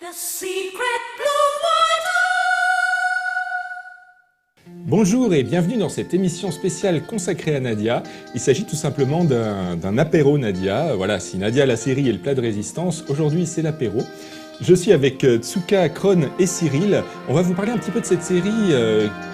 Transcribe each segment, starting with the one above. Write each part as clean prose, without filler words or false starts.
The secret blue water. Bonjour et bienvenue dans cette émission spéciale consacrée à Nadia. Il s'agit tout simplement d'un apéro Nadia. Voilà, si Nadia la série est le plat de résistance, aujourd'hui c'est l'apéro. Je suis avec Tsuka, Kron et Cyril. On va vous parler un petit peu de cette série.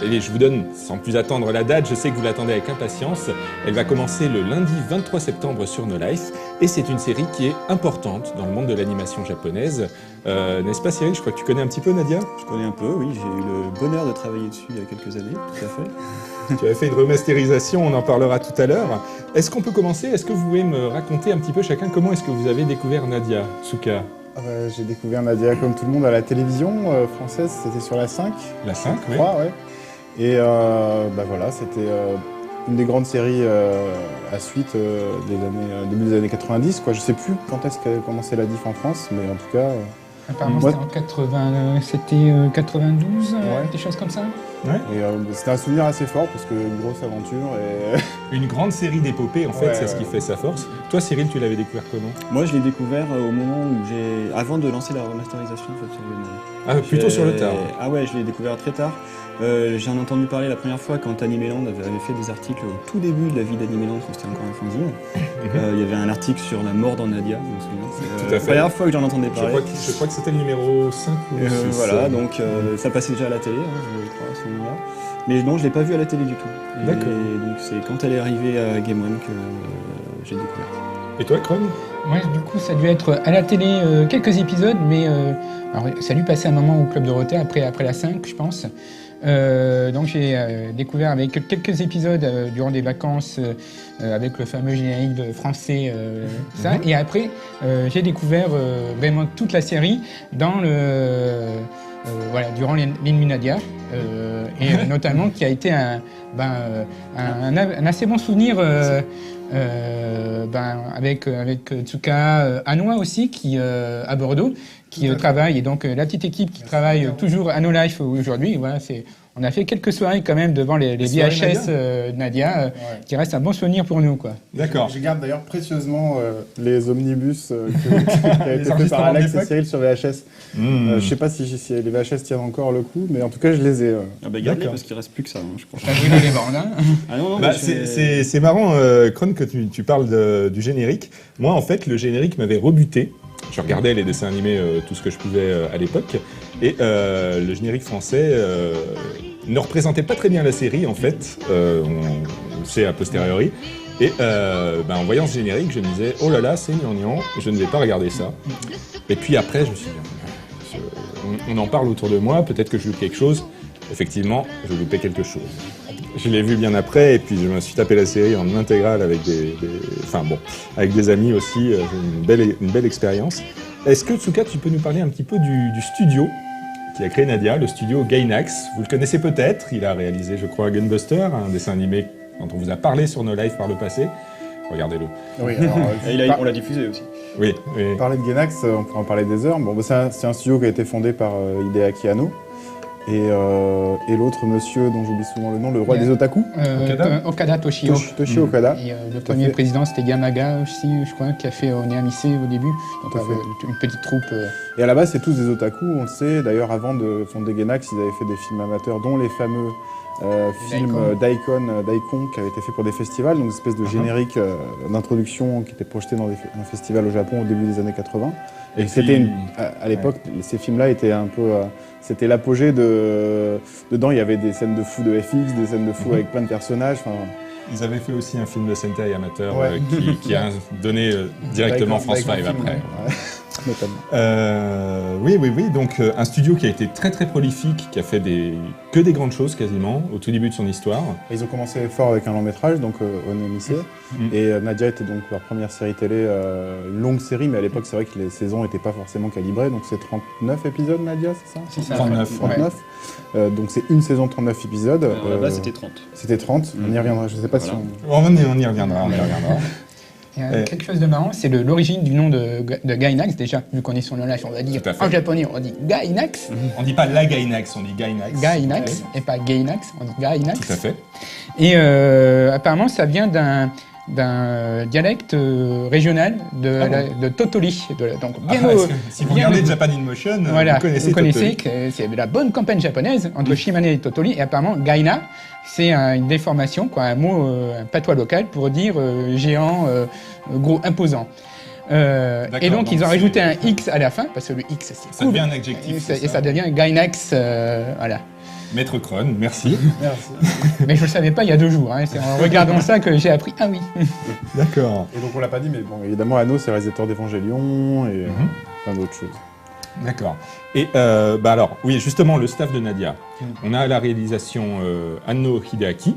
Et je vous donne, sans plus attendre la date, je sais que vous l'attendez avec impatience. Elle va commencer le lundi 23 septembre sur No Life. Et c'est une série qui est importante dans le monde de l'animation japonaise. N'est-ce pas Cyril? Je crois que tu connais un petit peu Nadia? Je connais un peu, oui. J'ai eu le bonheur de travailler dessus il y a quelques années, tout à fait. Tu as fait une remasterisation, on en parlera tout à l'heure. Est-ce qu'on peut commencer? Est-ce que vous pouvez me raconter un petit peu chacun comment est-ce que vous avez découvert Nadia, Tsuka? J'ai découvert Nadia comme tout le monde à la télévision française, c'était sur la 5. La 5, je oui. crois, ouais. Et voilà, c'était une des grandes séries à suite début des années 90. Quoi. Je sais plus quand est-ce qu'elle a commencé la diff en France, mais en tout cas... Apparemment moi, c'était 92, Ouais. des choses comme ça. Ouais. Et c'était un souvenir assez fort parce que une grosse aventure et... Une grande série d'épopées, en fait, Ouais, c'est ce qui fait sa force. Toi, Cyril, tu l'avais découvert comment? Moi, je l'ai découvert au moment où avant de lancer la remasterisation en fait, sur le... Ah, plutôt sur le tard. Ah ouais, je l'ai découvert très tard. J'en ai entendu parler la première fois quand Animeland avait fait des articles au tout début de la vie d'Animeland, quand c'était encore un fanzine. Il y avait un article sur la mort dans Nadia, je me souviens. Tout à C'est la fait. première fois que j'en entendais Je parler. crois que c'était le numéro 5 ou 6. Voilà, donc ça passait déjà à la télé, je crois, à ce moment-là. Mais non, je l'ai pas vu à la télé du tout. D'accord. Et donc c'est quand elle est arrivée à Game One que j'ai découvert. Et toi, Kron? Moi, du coup, ça a dû être à la télé quelques épisodes, mais alors, ça a dû passer un moment au Club Dorothée, après la 5, je pense. Donc j'ai découvert avec quelques épisodes durant des vacances avec le fameux générique de français, ça. Et après, j'ai découvert vraiment toute la série dans durant l'Ennemi Nadia, et notamment qui a été un assez bon souvenir avec Tsuka Hanoa aussi, qui à Bordeaux, qui travaille, et donc la petite équipe qui travaille toujours à No Life aujourd'hui. Voilà, on a fait quelques soirées quand même devant les VHS Nadia, qui reste un bon souvenir pour nous, quoi. D'accord. Je garde d'ailleurs précieusement les omnibus qui a été fait par Alex et Cyril sur VHS. Je sais pas si les VHS tiennent encore le coup, mais en tout cas je les ai. Ah bah garde-les D'accord. parce qu'il reste plus que ça, je crois. T'as brûlé les bandes, hein. Ah non, Bah, mais c'est marrant, Kron, que tu parles du générique. Moi, en fait, le générique m'avait rebuté. Je regardais les dessins animés, tout ce que je pouvais à l'époque, et le générique français ne représentait pas très bien la série, en fait, on le sait a posteriori, et en voyant ce générique, je me disais « Oh là là, c'est gnangnan, je ne vais pas regarder ça ». Et puis après, je me suis dit « On en parle autour de moi, peut-être que je loupe quelque chose ». Effectivement, je loupais quelque chose. Je l'ai vu bien après, et puis je me suis tapé la série en intégrale avec avec des amis aussi, une belle expérience. Est-ce que Tsuka, tu peux nous parler un petit peu du studio qui a créé Nadia, le studio Gainax? Vous le connaissez peut-être, il a réalisé, je crois, Gunbuster, un dessin animé dont on vous a parlé sur No Life par le passé. Regardez-le. Oui, alors, on l'a diffusé aussi. Oui. parler de Gainax, on pourrait en parler des heures. Bon, c'est un studio qui a été fondé par Hideaki Anno. Et l'autre monsieur dont j'oublie souvent le nom, le roi des otaku, Okada Toshio. Toshio Okada. Et le premier président, c'était Yamaga aussi, je crois, qui a fait Oneamise au début. Donc, Tout à fait. une petite troupe. Et à la base, c'est tous des otaku, on le sait. D'ailleurs, avant de fonder Gainax, ils avaient fait des films amateurs, dont les fameux films Daikon, qui avaient été faits pour des festivals, donc une espèce de générique d'introduction qui était projeté dans un festival au Japon au début des années 80. Et c'était à l'époque, ces films-là étaient un peu... c'était l'apogée de... Dedans, il y avait des scènes de fous de FX, des scènes de fous avec plein de personnages. Ils avaient fait aussi un film de Sentai amateur Ouais. qui a donné directement France 5 Daikon après. ouais. Notamment. Oui, donc un studio qui a été très très prolifique, qui a fait que des grandes choses quasiment, au tout début de son histoire. Ils ont commencé fort avec un long métrage, donc Onemise. Et Nadia était donc leur première série télé, une longue série, mais à l'époque c'est vrai que les saisons n'étaient pas forcément calibrées, donc c'est 39 épisodes Nadia, c'est ça? C'est ça. 39. 39. Donc c'est une saison de 39 épisodes. Alors, là-bas, c'était 30. C'était 30, on y reviendra, je sais pas si Voilà. on... On y reviendra. Et quelque chose de marrant, c'est l'origine du nom de Gainax. Déjà, vu qu'on est sur le live, on va dire Tout à fait. en japonais, on dit Gainax. On dit pas la Gainax, on dit Gainax. Gainax, et pas Gainax, on dit Gainax. Tout à fait. Et apparemment, ça vient d'un dialecte régional de Totoli. Donc bien Parce que si vous bien regardez au- Japan in Motion, Voilà, vous connaissez que c'est la bonne campagne japonaise entre Shimane et Totoli. Et apparemment, Gaina, c'est une déformation, quoi, un mot, un patois local pour dire géant, gros, imposant. Et donc, ils ont donc rajouté un c'est- X à la fin, parce que le X, c'est Ça cool. devient un adjectif. Et c'est ça devient Gainax, voilà. Maître Kron, merci. Mais je ne le savais pas il y a 2 jours. Hein. C'est en regardant ça que j'ai appris. Ah oui. D'accord. Et donc on l'a pas dit, mais bon, évidemment, Anno, c'est réalisateur d'Evangelion et plein d'autres choses. D'accord. Et alors, oui, justement, le staff de Nadia. On a à la réalisation Anno Hideaki,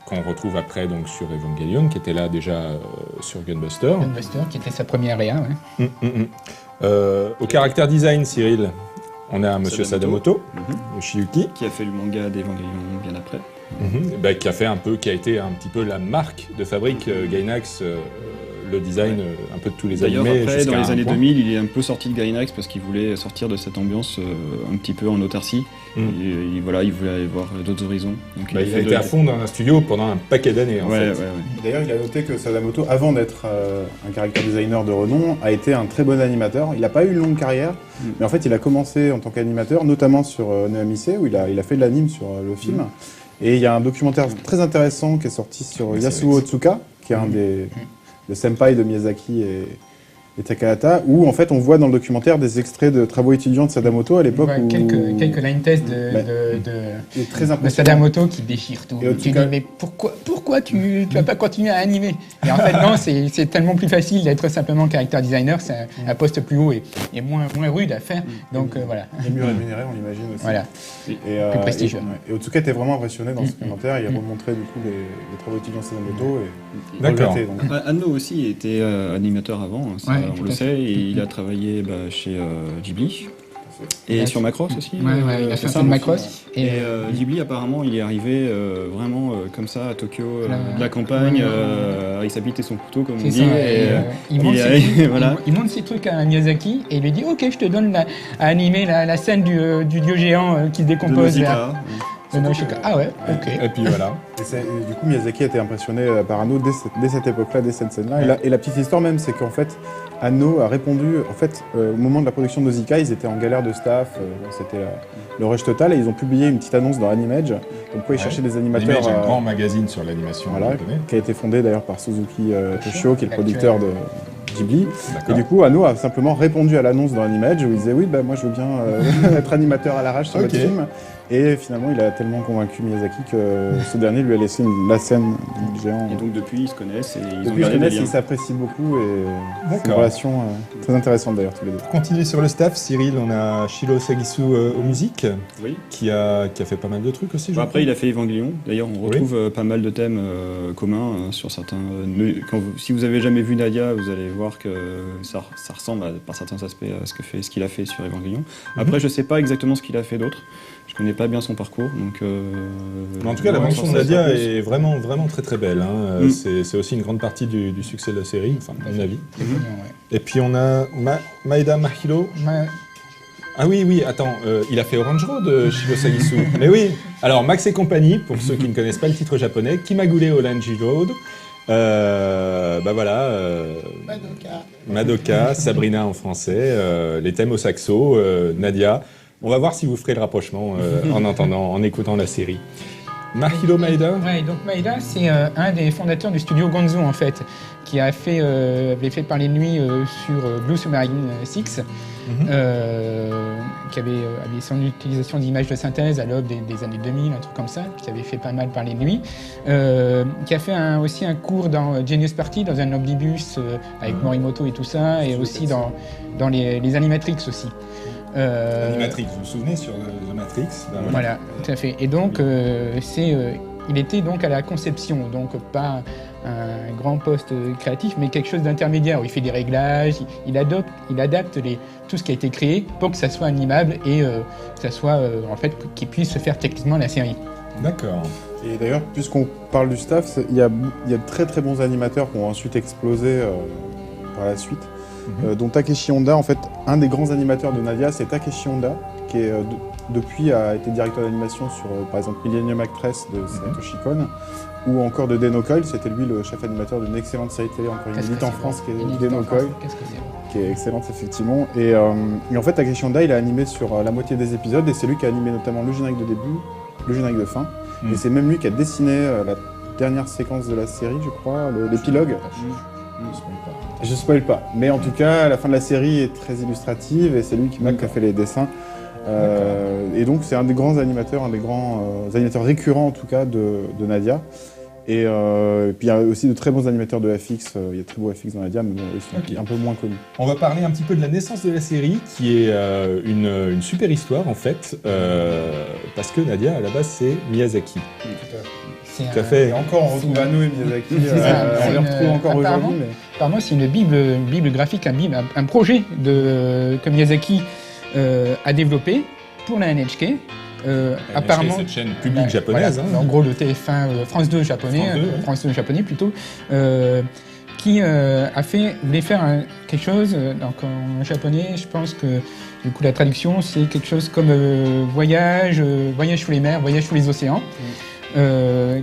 qu'on retrouve après donc sur Evangelion, qui était là déjà sur Gunbuster. Gunbuster, qui était sa première réa. Ouais. Au caractère design, Cyril, on a Monsieur Sadamoto, Yoshiyuki, Qui a fait le manga d'Evangelion bien après. qui a été un petit peu la marque de fabrique Gainax, le design un peu de tous les D'ailleurs, animés. après, jusqu'à dans les un années point. 2000, il est un peu sorti de Gainax parce qu'il voulait sortir de cette ambiance un petit peu en autarcie. Et voilà, il voulait aller voir d'autres horizons. Donc, Il a fait été à fond dans un studio pendant un paquet d'années, en Ouais, fait. ouais, ouais. D'ailleurs, il a noté que Sadamoto, avant d'être un character designer de renom, a été un très bon animateur. Il n'a pas eu une longue carrière, mais en fait, il a commencé en tant qu'animateur, notamment sur Neomise, où il a fait de l'anime sur le film. Et il y a un documentaire très intéressant qui est sorti sur Yasuo Otsuka, qui est un des senpai de Miyazaki et Takahata, où en fait on voit dans le documentaire des extraits de travaux étudiants de Sadamoto à l'époque Ouais, où... quelques line tests Il est très de impressionnant. Sadamoto qui déchire tout. Et en Tu tout cas- dis, mais pourquoi tu vas pas continuer à animer? Et en fait, non, c'est tellement plus facile d'être simplement character designer, c'est un poste plus haut et moins rude à faire. Donc voilà. Et mieux rémunéré, on l'imagine aussi. Voilà. Et, Plus prestigieux. Et Otsuka était vraiment impressionné dans ce documentaire. Il a remontré du coup les travaux étudiants de Sadamoto et D'accord. regretté, donc. Anno aussi était animateur avant, hein, ça, Ouais, on tout le à sait, et il a travaillé chez Ghibli. Et Ouais, sur Macross aussi. Ouais, il a c'est fait ça, un film non Macross. Et Ghibli, apparemment, il est arrivé vraiment comme ça à Tokyo, Là, de la campagne, ouais. il s'habite et son couteau, comme on C'est dit. ça. Et, Il montre il est ses allé, trucs- voilà. il montre ses trucs à Miyazaki et il lui dit ok, je te donne à animer la scène du dieu géant qui se de décompose. Nausicaa. De Nausicaa. Ah ouais, ok. Et puis voilà. Et du coup, Miyazaki a été impressionné par Anno dès cette époque-là, dès cette scène-là. Et la petite histoire même, c'est qu'en fait, Anno a répondu, en fait, au moment de la production de Nausicaa, ils étaient en galère de staff, c'était le rush total, et ils ont publié une petite annonce dans Animage, comme quoi ils cherchaient des animateurs. Animage, un grand magazine sur l'animation. Voilà, qui a été fondé d'ailleurs par Suzuki Toshio, qui est le producteur de Ghibli. Et D'accord. du coup, Anno a simplement répondu à l'annonce dans Animage où il disait oui, bah, moi je veux bien être animateur à l'arrache sur Ok. votre film. Et finalement, il a tellement convaincu Miyazaki que ce dernier lui a laissé la scène du géant. Et donc depuis, ils se connaissent et ils ont Depuis, ils se gardé des connaissent, liens. ils s'apprécient beaucoup et c'est une D'accord. relation très intéressante d'ailleurs tous les deux. Pour continuer sur le staff, Cyril, on a Shiro Sagisu aux musiques, Oui. qui a fait pas mal de trucs aussi. je Bon, après, crois. il a fait Evangelion. D'ailleurs, on retrouve pas mal de thèmes communs sur certains. Si vous avez jamais vu Nadia, vous allez voir que ça ressemble par certains aspects à ce qu'il a fait sur Evangelion. Après, je sais pas exactement ce qu'il a fait d'autre. Je connais pas bien son parcours, donc. Mais en tout cas, la ouais, bande-son de ça, Nadia ça, est vraiment, vraiment très très belle. Hein. Mm. C'est aussi une grande partie du succès de la série, enfin, à mon avis. C'est mignon, ouais. Et puis on a Maeda Mahiro. Ouais. Ah oui, attends, il a fait Orange Road, Shiro Sagisu. Mais oui. Alors, Max et compagnie, pour ceux qui ne connaissent pas le titre japonais, Kimagure Orange Road. Bah voilà, Madoka, Sabrina en français, les thèmes au saxo, Nadia. On va voir si vous ferez le rapprochement en écoutant la série. Mahiro Maeda. Ouais, donc Maeda, c'est un des fondateurs du studio Gonzo, en fait, qui avait fait parler de lui sur Blue Submarine 6, qui avait son utilisation d'images de synthèse à l'aube des années 2000, un truc comme ça, qui avait fait pas mal parler de lui, qui a fait aussi un cours dans Genius Party, dans un omnibus avec Morimoto et tout ça, et aussi dans les Animatrix aussi. Animatrix, vous vous souvenez sur The Matrix? Ben Voilà, tout à fait. Et donc, il était donc à la conception, donc pas un grand poste créatif, mais quelque chose d'intermédiaire où il fait des réglages, il adapte tout ce qui a été créé pour que ça soit animable et que ça soit en fait qu'il puisse se faire techniquement la série. D'accord. Et d'ailleurs, puisqu'on parle du staff, il y a de très très bons animateurs qui ont ensuite explosé par la suite. Dont Takeshi Honda, en fait, un des grands animateurs de Nadia, c'est Takeshi Honda, qui est, depuis a été directeur d'animation sur, par exemple, Millennium Actress de Satoshi Kon, ou encore de Den Coil. C'était lui le chef animateur d'une excellente série télé, encore inédite en France, qui est Den Coil, qui est excellente effectivement. Et en fait, Takeshi Honda, il a animé sur la moitié des épisodes, et c'est lui qui a animé notamment le générique de début, le générique de fin, et c'est même lui qui a dessiné la dernière séquence de la série, je crois, l'épilogue. Je spoil pas, mais en tout cas, la fin de la série est très illustrative, et c'est lui qui a fait les dessins. Et donc c'est un des grands animateurs, un des grands animateurs récurrents en tout cas de Nadia. Et puis il y a aussi de très bons animateurs de FX, il y a très beaux FX dans Nadia, mais bon, ils sont un peu moins connus. On va parler un petit peu de la naissance de la série, qui est une super histoire en fait, parce que Nadia à la base c'est Miyazaki. Tout à fait. Et encore, on retrouve Anno et Miyazaki, on les retrouve encore aujourd'hui. Mais... Apparemment, c'est une bible graphique, un projet que Miyazaki a développé pour la NHK. Apparemment, cette chaîne publique japonaise. Voilà, en gros, le TF1, France 2 japonais, France 2 japonais plutôt, qui voulait faire quelque chose. Donc en japonais, je pense que du coup la traduction c'est quelque chose comme voyage sous les mers, voyage sous les océans.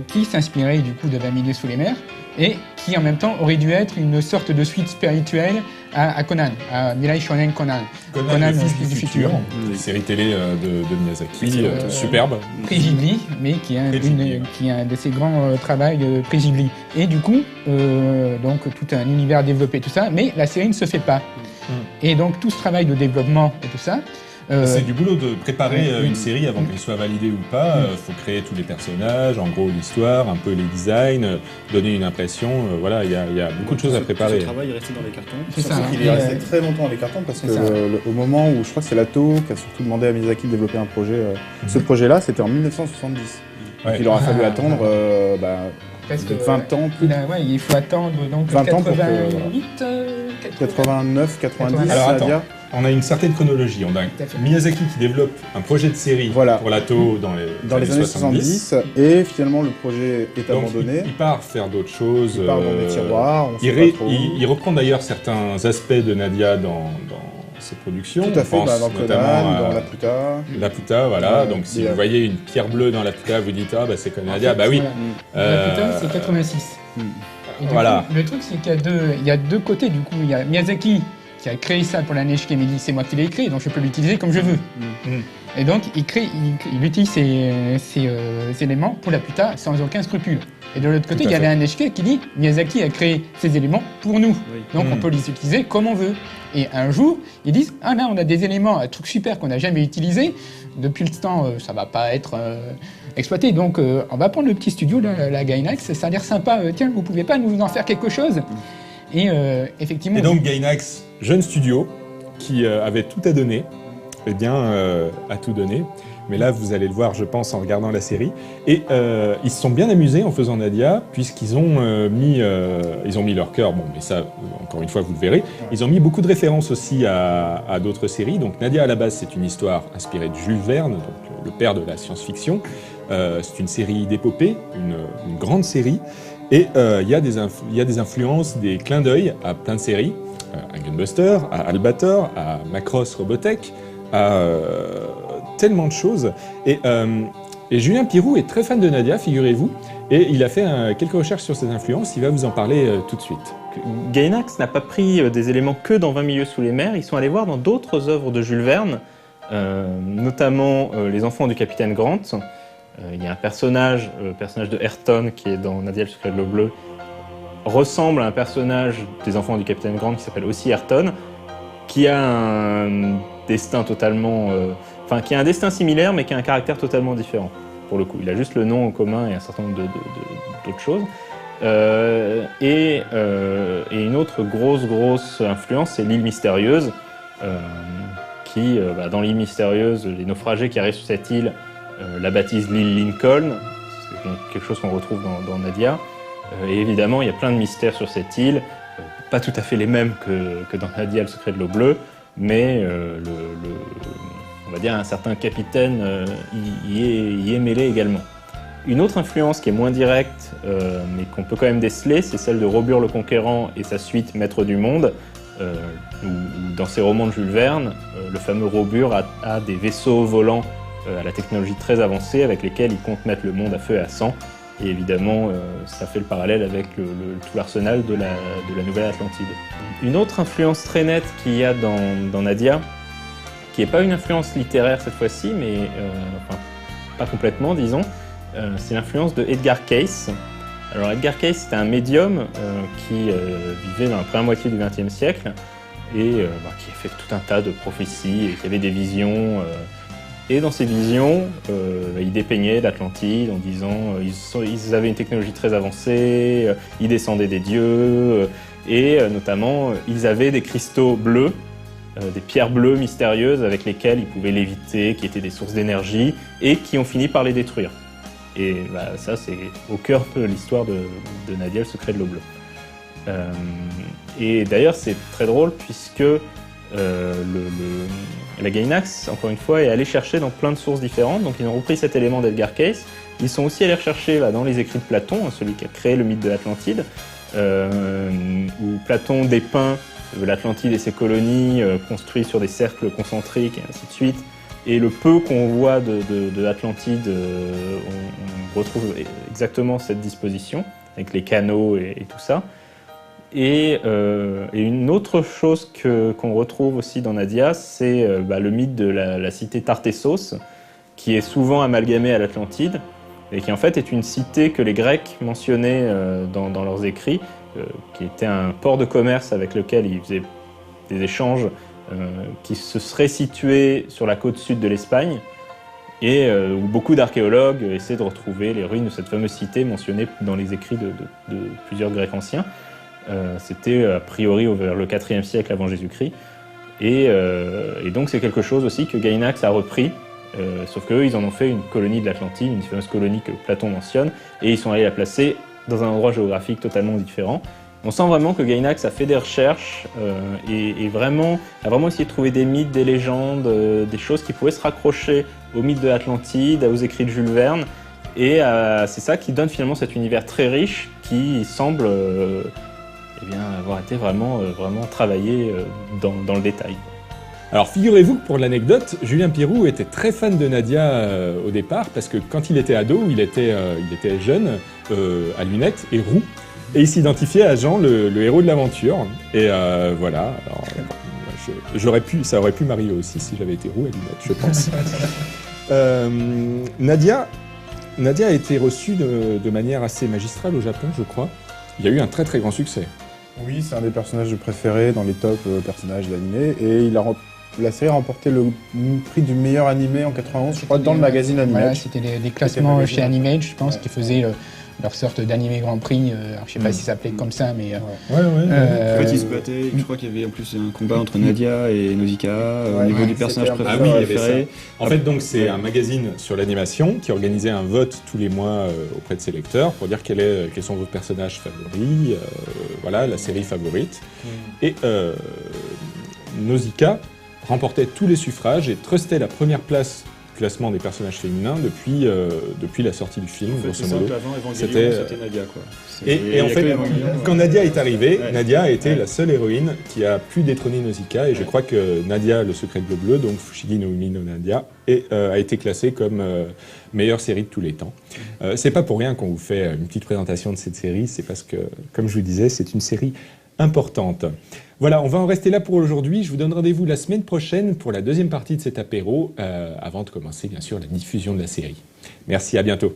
Qui s'inspirait du coup de 20 milieux sous les mers et qui en même temps aurait dû être une sorte de suite spirituelle à Conan, à Mirai Shonen Conan. Conan le fils du futur. Une série télé de Miyazaki, superbe. Prix Ghibli, mais qui est un de ses grands travaux Prix Ghibli. Et du coup, donc tout un univers développé, tout ça, mais la série ne se fait pas. Et donc tout ce travail de développement et tout ça, c'est du boulot de préparer une série avant qu'elle soit validée ou pas. Faut créer tous les personnages, en gros l'histoire, un peu les designs, donner une impression. Voilà, il y a beaucoup de choses à préparer. Ce travail est resté dans les cartons. C'est ça. Il est resté très longtemps dans les cartons parce que au moment où je crois que c'est Lato qui a surtout demandé à Miyazaki de développer un projet, ce projet-là, c'était en 1970. Donc il aura fallu attendre presque 20 ans. Il faut attendre donc 20 ans pour 89, 90. Alors attends. On a une certaine chronologie. On a Miyazaki qui développe un projet de série pour Lato dans les années 70. Et finalement, le projet est abandonné. Il part faire d'autres choses. Il part dans des tiroirs. Il reprend d'ailleurs certains aspects de Nadia dans ses productions. Tout à fait, dans Conan, dans Laputa. Laputa, voilà. Donc si vous voyez une pierre bleue dans Laputa, vous dites c'est comme Nadia. Bah oui. Laputa, c'est 86. Et voilà. Le truc, c'est qu'il y a deux côtés. Du coup, il y a Miyazaki qui a créé ça pour la NHK, mais il dit c'est moi qui l'ai créé, donc je peux l'utiliser comme je veux. Et donc il utilise ces éléments pour Laputa sans aucun scrupule. Et de l'autre côté, il y a la NHK qui dit Miyazaki a créé ces éléments pour nous, donc on peut les utiliser comme on veut. Et un jour, ils disent ah là on a des éléments, un truc super qu'on n'a jamais utilisé. Depuis le temps, ça va pas être exploité. Donc on va prendre le petit studio, la Gainax, ça a l'air sympa. Tiens, vous pouvez pas nous en faire quelque chose? Et effectivement. Et donc Gainax, jeune studio qui avait tout à donner, a tout donné. Mais là, vous allez le voir, je pense, en regardant la série. Et ils se sont bien amusés en faisant Nadia, puisqu'ils ont mis leur cœur. Bon, mais ça, encore une fois, vous le verrez. Ils ont mis beaucoup de références aussi à d'autres séries. Donc Nadia, à la base, c'est une histoire inspirée de Jules Verne, donc le père de la science-fiction. C'est une série d'épopées, une grande série. Et il y a des influences, des clins d'œil à plein de séries, à Gunbuster, à Albator, à Macross Robotech, à tellement de choses. Et Julien Pirou est très fan de Nadia, figurez-vous, et il a fait quelques recherches sur ses influences, il va vous en parler tout de suite. Gainax n'a pas pris des éléments que dans 20 milieux sous les mers, ils sont allés voir dans d'autres œuvres de Jules Verne, notamment Les enfants du capitaine Grant. Il y a un personnage, le personnage de Ayrton, qui est dans Nadia le secret de l'eau bleue, ressemble à un personnage des enfants du capitaine Grant qui s'appelle aussi Ayrton, qui a un destin totalement... qui a un destin similaire, mais qui a un caractère totalement différent, pour le coup. Il a juste le nom en commun et un certain nombre d'autres choses. Et une autre grosse influence, c'est l'île mystérieuse, qui, dans l'île mystérieuse, les naufragés qui arrivent sur cette île la baptisent l'île Lincoln, c'est quelque chose qu'on retrouve dans Nadia. Et évidemment, il y a plein de mystères sur cette île, pas tout à fait les mêmes que dans Nadia, le secret de l'eau bleue, mais on va dire un certain capitaine y est mêlé également. Une autre influence qui est moins directe, mais qu'on peut quand même déceler, c'est celle de Robur le Conquérant et sa suite Maître du Monde, où dans ses romans de Jules Verne, le fameux Robur a des vaisseaux volants à la technologie très avancée avec lesquels il compte mettre le monde à feu et à sang. Et évidemment, ça fait le parallèle avec tout l'arsenal de la Nouvelle Atlantide. Une autre influence très nette qu'il y a dans Nadia, qui n'est pas une influence littéraire cette fois-ci, mais enfin, pas complètement, disons, c'est l'influence de Edgar Cayce. Alors Edgar Cayce, c'était un médium qui vivait dans la première moitié du XXe siècle et qui a fait tout un tas de prophéties et qui avait des visions. Et dans ces visions, il dépeignait l'Atlantide en disant ils avaient une technologie très avancée, ils descendaient des dieux, et notamment ils avaient des cristaux bleus, des pierres bleues mystérieuses avec lesquelles ils pouvaient léviter, qui étaient des sources d'énergie, et qui ont fini par les détruire. Et ça, c'est au cœur de l'histoire de Nadia, le secret de l'eau bleue. Et d'ailleurs, c'est très drôle puisque la Gainax, encore une fois, est allée chercher dans plein de sources différentes. Donc ils ont repris cet élément d'Edgar Cayce. Ils sont aussi allés rechercher dans les écrits de Platon, celui qui a créé le mythe de l'Atlantide, où Platon dépeint l'Atlantide et ses colonies construites sur des cercles concentriques et ainsi de suite. Et le peu qu'on voit de l'Atlantide, on retrouve exactement cette disposition, avec les canaux et tout ça. Et une autre chose qu'on retrouve aussi dans Nadia, c'est le mythe de la cité Tartessos, qui est souvent amalgamée à l'Atlantide, et qui en fait est une cité que les Grecs mentionnaient dans leurs écrits, qui était un port de commerce avec lequel ils faisaient des échanges, qui se serait situé sur la côte sud de l'Espagne, et où beaucoup d'archéologues essaient de retrouver les ruines de cette fameuse cité mentionnée dans les écrits de plusieurs Grecs anciens. C'était a priori vers le IVe siècle avant Jésus-Christ, et donc c'est quelque chose aussi que Gainax a repris, sauf qu'eux ils en ont fait une colonie de l'Atlantide, une fameuse colonie que Platon mentionne, et ils sont allés la placer dans un endroit géographique totalement différent. On sent vraiment que Gainax a fait des recherches et a vraiment essayé de trouver des mythes, des légendes, des choses qui pouvaient se raccrocher au mythe de l'Atlantide, aux écrits de Jules Verne, et c'est ça qui donne finalement cet univers très riche qui semble avoir été vraiment travaillé dans le détail. Alors figurez-vous que pour l'anecdote, Julien Pirou était très fan de Nadia au départ, parce que quand il était ado, il était jeune, à lunettes et roux, et il s'identifiait à Jean, le héros de l'aventure. Et voilà, alors, ça aurait pu m'arriver aussi si j'avais été roux à lunettes, je pense. Nadia a été reçue de manière assez magistrale au Japon, je crois. Il y a eu un très très grand succès. Oui, c'est un des personnages préférés dans les top personnages d'animé, et la série a remporté le prix du meilleur animé en 91, je crois, dans le magazine Animage. Voilà, c'était des classements chez Animage, je pense, qui faisaient leur sorte d'animé Grand Prix. Alors, je sais pas si ça s'appelait comme ça, mais... En fait, ils se battaient. Je crois qu'il y avait en plus un combat entre Nadia et Nausicaa au niveau du personnage préféré. Ah oui, il y avait ça. En fait, donc, c'est un magazine sur l'animation qui organisait un vote tous les mois auprès de ses lecteurs pour dire quels sont vos personnages favoris, voilà, la série favorite. Et Nausicaa remportait tous les suffrages et trustait la première place du classement des personnages féminins depuis la sortie du film, grosso modo. C'était Nadia, quoi. Et en fait, quand Nadia est arrivée, Nadia a été la seule héroïne qui a pu détrôner Nausicaa, et je crois que Nadia, le secret de l'eau bleue, donc Fushigi no Umi no Nadia, a été classée comme meilleure série de tous les temps. C'est pas pour rien qu'on vous fait une petite présentation de cette série, c'est parce que, comme je vous disais, c'est une série importante. Voilà, on va en rester là pour aujourd'hui. Je vous donne rendez-vous la semaine prochaine pour la deuxième partie de cet apéro, avant de commencer bien sûr la diffusion de la série. Merci, à bientôt.